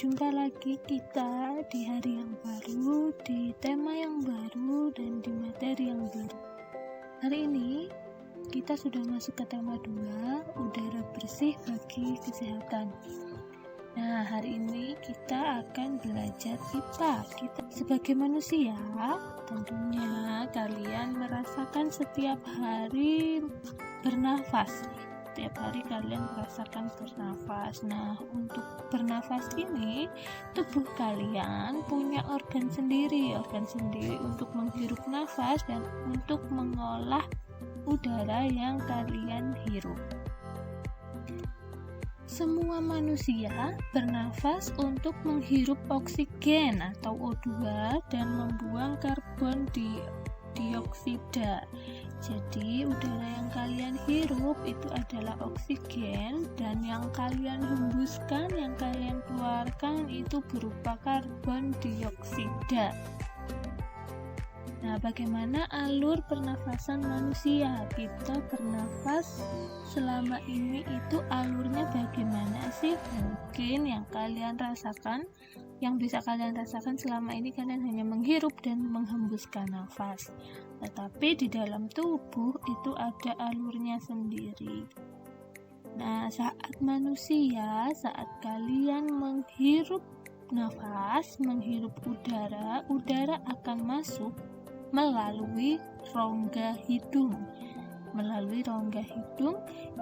Jumpa lagi kita di hari yang baru, di tema yang baru, dan di materi yang baru. Hari ini kita sudah masuk ke tema 2, udara bersih bagi kesehatan. Nah, hari ini kita akan belajar IPA. Kita sebagai manusia, tentunya kalian merasakan setiap hari bernafas. Setiap hari kalian merasakan bernafas. Nah, untuk bernafas ini, tubuh kalian punya organ sendiri untuk menghirup nafas dan untuk mengolah udara yang kalian hirup. Semua manusia bernafas untuk menghirup oksigen atau O2 dan membuang karbon dioksida. Jadi udara yang kalian hirup itu adalah oksigen, dan yang kalian hembuskan, yang kalian keluarkan itu berupa karbon dioksida. Nah, bagaimana alur pernafasan manusia? Kita bernafas selama ini itu alurnya bagaimana sih? Mungkin yang kalian rasakan, yang bisa kalian rasakan selama ini kalian hanya menghirup dan menghembuskan nafas. Tetapi di dalam tubuh itu ada alurnya sendiri. Nah, saat kalian menghirup nafas, menghirup udara akan masuk melalui rongga hidung.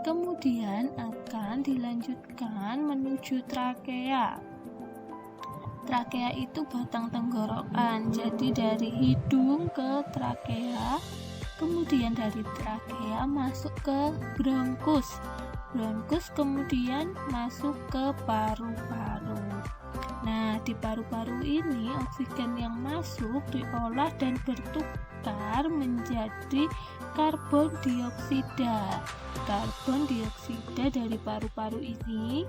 Kemudian akan dilanjutkan menuju trakea. Trakea itu batang tenggorokan, jadi dari hidung ke trakea, kemudian dari trakea masuk ke bronkus, kemudian masuk ke paru-paru. Nah, di paru-paru ini oksigen yang masuk diolah dan bertukar menjadi karbon dioksida. Karbon dioksida dari paru-paru ini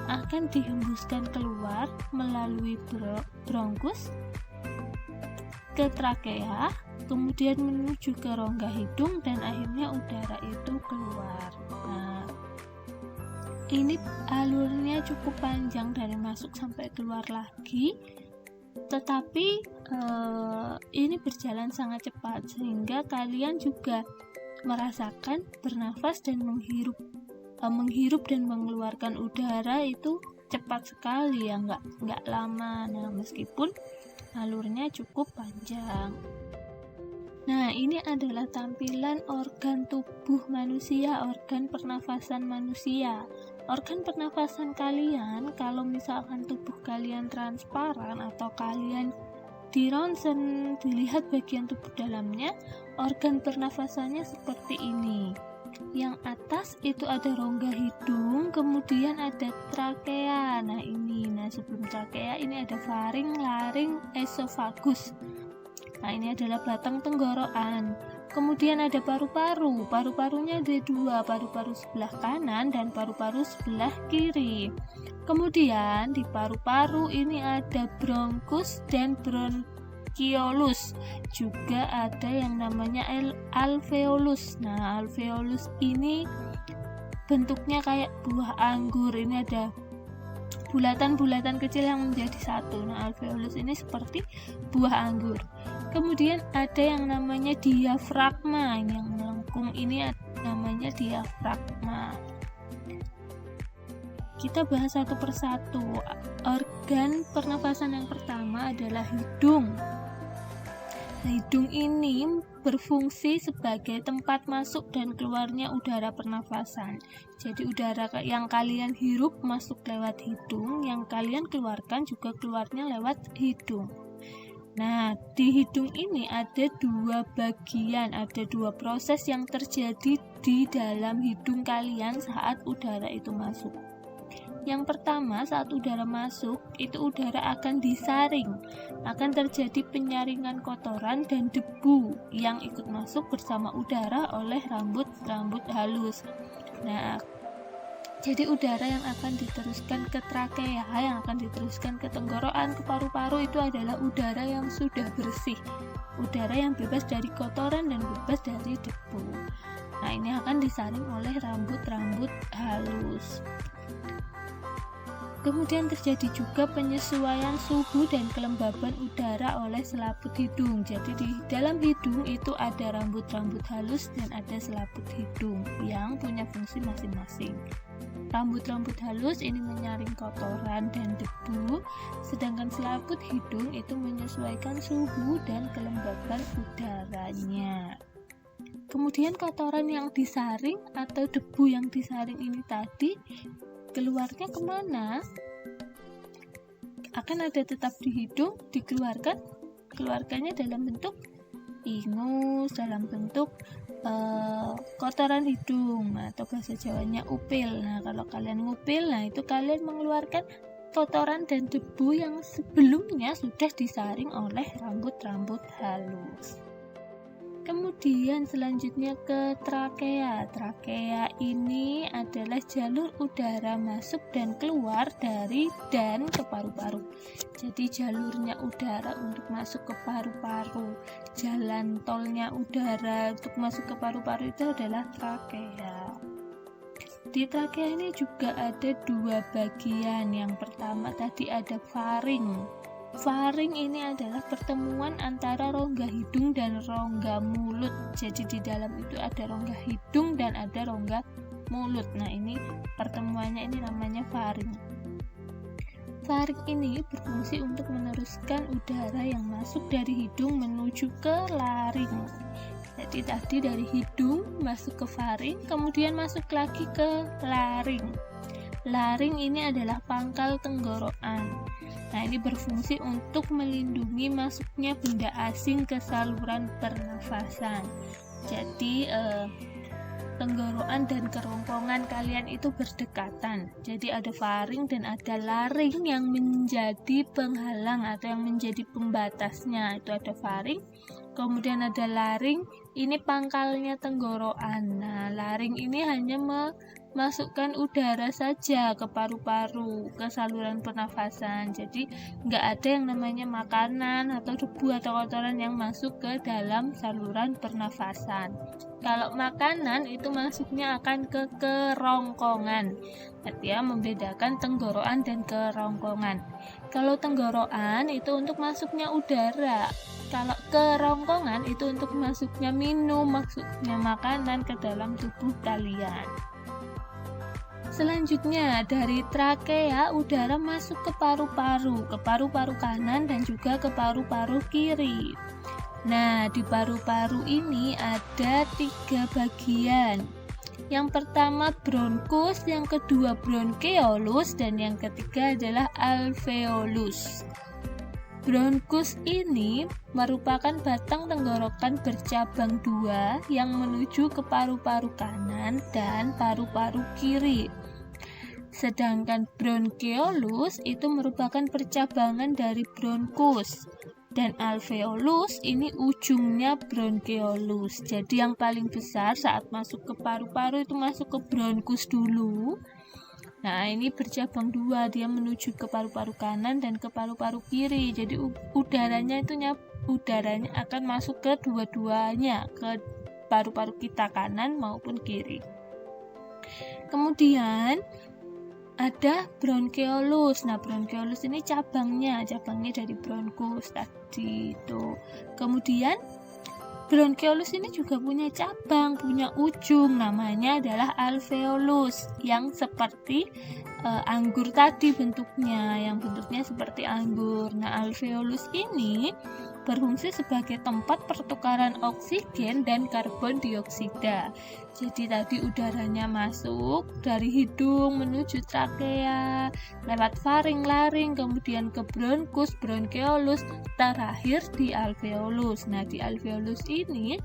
akan dihembuskan keluar melalui bronkus ke trakea, kemudian menuju ke rongga hidung, dan akhirnya udara itu keluar. Nah, ini alurnya cukup panjang dari masuk sampai keluar lagi, tetapi ini berjalan sangat cepat sehingga kalian juga merasakan bernafas dan menghirup dan mengeluarkan udara itu cepat sekali ya, nggak lama. Nah, meskipun alurnya cukup panjang. Nah, ini adalah tampilan organ tubuh manusia, organ pernafasan manusia. Organ pernafasan kalian, kalau misalkan tubuh kalian transparan atau kalian di ronsen, dilihat bagian tubuh dalamnya, organ pernafasannya seperti ini. Yang atas itu ada rongga hidung, kemudian ada trakea. Nah, sebelum trakea ini ada faring, laring, esofagus. Nah, ini adalah batang tenggorokan. Kemudian ada paru-paru. Paru-parunya ada dua, paru-paru sebelah kanan dan paru-paru sebelah kiri. Kemudian di paru-paru ini ada bronkus dan bronkiolus. Juga ada yang namanya alveolus. Nah, alveolus ini bentuknya kayak buah anggur. Ini ada bulatan-bulatan kecil yang menjadi satu. Nah, alveolus ini seperti buah anggur. Kemudian ada yang namanya diafragma. Yang melengkung ini namanya diafragma. Kita bahas satu persatu. Organ pernafasan yang pertama adalah hidung. Nah, hidung ini berfungsi sebagai tempat masuk dan keluarnya udara pernafasan. Jadi udara yang kalian hirup masuk lewat hidung, yang kalian keluarkan juga keluarnya lewat hidung. Nah, di hidung ini ada dua bagian, ada dua proses yang terjadi di dalam hidung kalian saat udara itu masuk. Yang pertama, saat udara masuk, itu udara akan disaring. Akan terjadi penyaringan kotoran dan debu yang ikut masuk bersama udara oleh rambut-rambut halus. Nah, jadi udara yang akan diteruskan ke trakea, yang akan diteruskan ke tenggorokan, ke paru-paru itu adalah udara yang sudah bersih. Udara yang bebas dari kotoran dan bebas dari debu. Nah, ini akan disaring oleh rambut-rambut halus. Kemudian terjadi juga penyesuaian suhu dan kelembaban udara oleh selaput hidung. Jadi di dalam hidung itu ada rambut-rambut halus dan ada selaput hidung yang punya fungsi masing-masing. Rambut-rambut halus ini menyaring kotoran dan debu, sedangkan selaput hidung itu menyesuaikan suhu dan kelembaban udaranya. Kemudian kotoran yang disaring atau debu yang disaring ini tadi keluarnya kemana? Akan ada tetap di hidung, keluarganya dalam bentuk ingus, dalam bentuk kotoran hidung, atau bahasa Jawanya upil. Nah, kalau kalian ngupil, nah itu kalian mengeluarkan kotoran dan debu yang sebelumnya sudah disaring oleh rambut-rambut halus. Kemudian selanjutnya ke trakea. Trakea ini adalah jalur udara masuk dan keluar dari dan ke paru-paru. Jadi jalurnya udara untuk masuk ke paru-paru, jalan tolnya udara untuk masuk ke paru-paru itu adalah trakea. Di trakea ini juga ada dua bagian. Yang pertama tadi ada faring. Faring ini adalah pertemuan antara rongga hidung dan rongga mulut. Jadi di dalam itu ada rongga hidung dan ada rongga mulut. Nah, ini pertemuannya ini namanya faring. Faring ini berfungsi untuk meneruskan udara yang masuk dari hidung menuju ke laring. Jadi tadi dari hidung masuk ke faring, kemudian masuk lagi ke laring. Laring ini adalah pangkal tenggorokan. Nah, ini berfungsi untuk melindungi masuknya benda asing ke saluran pernafasan. Jadi tenggorokan dan kerongkongan kalian itu berdekatan. Jadi ada faring dan ada laring yang menjadi penghalang atau yang menjadi pembatasnya. Itu ada faring, kemudian ada laring, ini pangkalnya tenggorokan. Nah, laring ini hanya memasukkan udara saja ke paru-paru, ke saluran pernafasan. Jadi nggak ada yang namanya makanan atau debu atau kotoran yang masuk ke dalam saluran pernafasan. Kalau makanan itu masuknya akan ke kerongkongan. Artinya membedakan tenggorokan dan kerongkongan. Kalau tenggorokan itu untuk masuknya udara. Kalau kerongkongan itu untuk masuknya minum, maksudnya makanan ke dalam tubuh kalian. Selanjutnya dari trakea udara masuk ke paru-paru kanan dan juga ke paru-paru kiri. Nah, di paru-paru ini ada 3 bagian. Yang pertama bronkus, yang kedua bronkeolus, dan yang ketiga adalah alveolus. Bronkus ini merupakan batang tenggorokan bercabang 2 yang menuju ke paru-paru kanan dan paru-paru kiri. Sedangkan bronkeolus itu merupakan percabangan dari bronkus. Dan alveolus ini ujungnya bronkeolus. Jadi yang paling besar saat masuk ke paru-paru itu masuk ke bronkus dulu. Nah, ini bercabang 2, dia menuju ke paru-paru kanan dan ke paru-paru kiri. Jadi udaranya akan masuk ke dua-duanya, ke paru-paru kita kanan maupun kiri. Kemudian ada bronkeolus. Nah, bronkeolus ini cabangnya dari bronkus tadi itu. Kemudian bronkeolus ini juga punya cabang, punya ujung, namanya adalah alveolus yang seperti anggur tadi bentuknya, yang bentuknya seperti anggur. Nah, alveolus ini berfungsi sebagai tempat pertukaran oksigen dan karbon dioksida. Jadi tadi udaranya masuk dari hidung menuju trakea, lewat faring, laring, kemudian ke bronkus, bronkeolus, terakhir di alveolus. Nah, di alveolus ini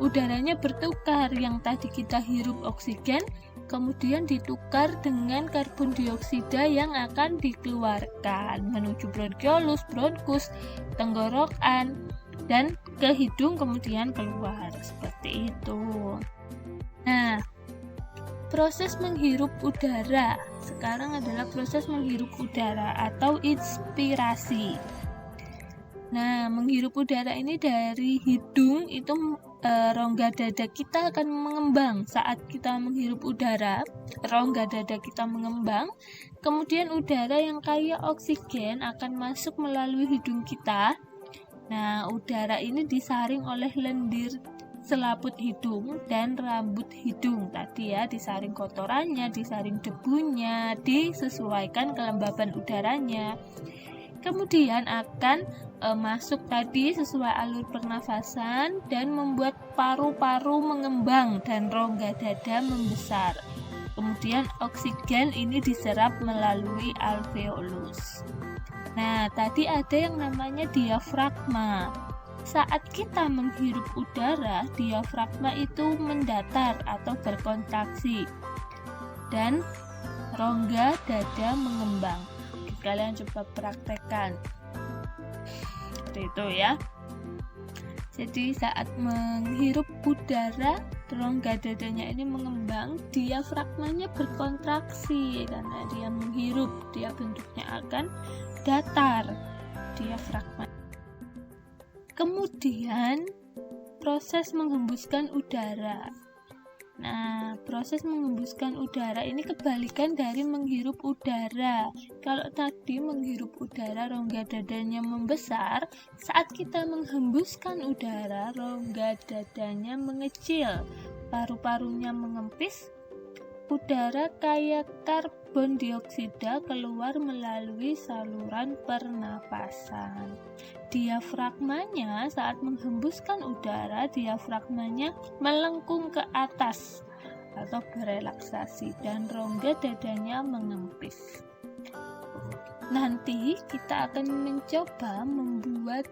udaranya bertukar, yang tadi kita hirup oksigen kemudian ditukar dengan karbon dioksida yang akan dikeluarkan menuju bronkeolus, bronkus, tenggorokan, dan ke hidung kemudian keluar, seperti itu. Nah, proses menghirup udara sekarang adalah proses menghirup udara atau inspirasi. Nah, menghirup udara ini dari hidung itu rongga dada kita akan mengembang saat kita menghirup udara. Rongga dada kita mengembang, kemudian udara yang kaya oksigen akan masuk melalui hidung kita. Nah, udara ini disaring oleh lendir selaput hidung dan rambut hidung tadi ya, disaring kotorannya, disaring debunya, disesuaikan kelembaban udaranya. Kemudian akan masuk tadi sesuai alur pernafasan dan membuat paru-paru mengembang dan rongga dada membesar. Kemudian oksigen ini diserap melalui alveolus. Nah, tadi ada yang namanya diafragma. Saat kita menghirup udara, diafragma itu mendatar atau berkontraksi dan rongga dada mengembang. Kalian coba praktekkan seperti itu ya. Jadi saat menghirup udara, rongga dadanya ini mengembang, diafragmanya berkontraksi karena dia menghirup, dia bentuknya akan datar diafragma. Kemudian proses menghembuskan udara. Nah, proses menghembuskan udara ini kebalikan dari menghirup udara. Kalau tadi menghirup udara rongga dadanya membesar, saat kita menghembuskan udara rongga dadanya mengecil, paru-parunya mengempis, udara kaya karbon dioksida keluar melalui saluran pernapasan. Diafragmanya saat menghembuskan udara, diafragmanya melengkung ke atas atau berelaksasi dan rongga dadanya mengempis. Nanti kita akan mencoba membuat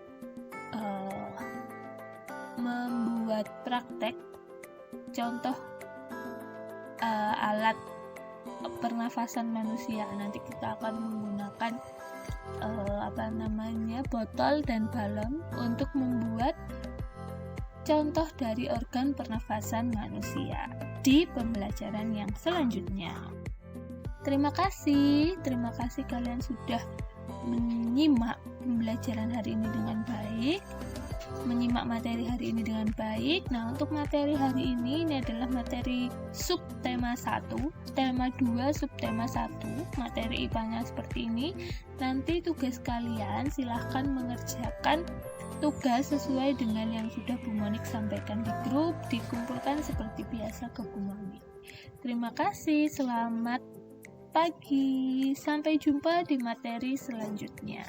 praktek contoh alat pernafasan manusia. Nanti kita akan menggunakan botol dan balon untuk membuat contoh dari organ pernafasan manusia di pembelajaran yang selanjutnya. Terima kasih kalian sudah menyimak pembelajaran hari ini dengan baik, menyimak materi hari ini dengan baik. Nah, untuk materi hari ini adalah materi subtema 1, tema 2, subtema 1, materi IPA-nya seperti ini. Nanti tugas kalian silahkan mengerjakan tugas sesuai dengan yang sudah Bu Monik sampaikan di grup, dikumpulkan seperti biasa ke Bu Monik. Terima kasih, selamat pagi, sampai jumpa di materi selanjutnya.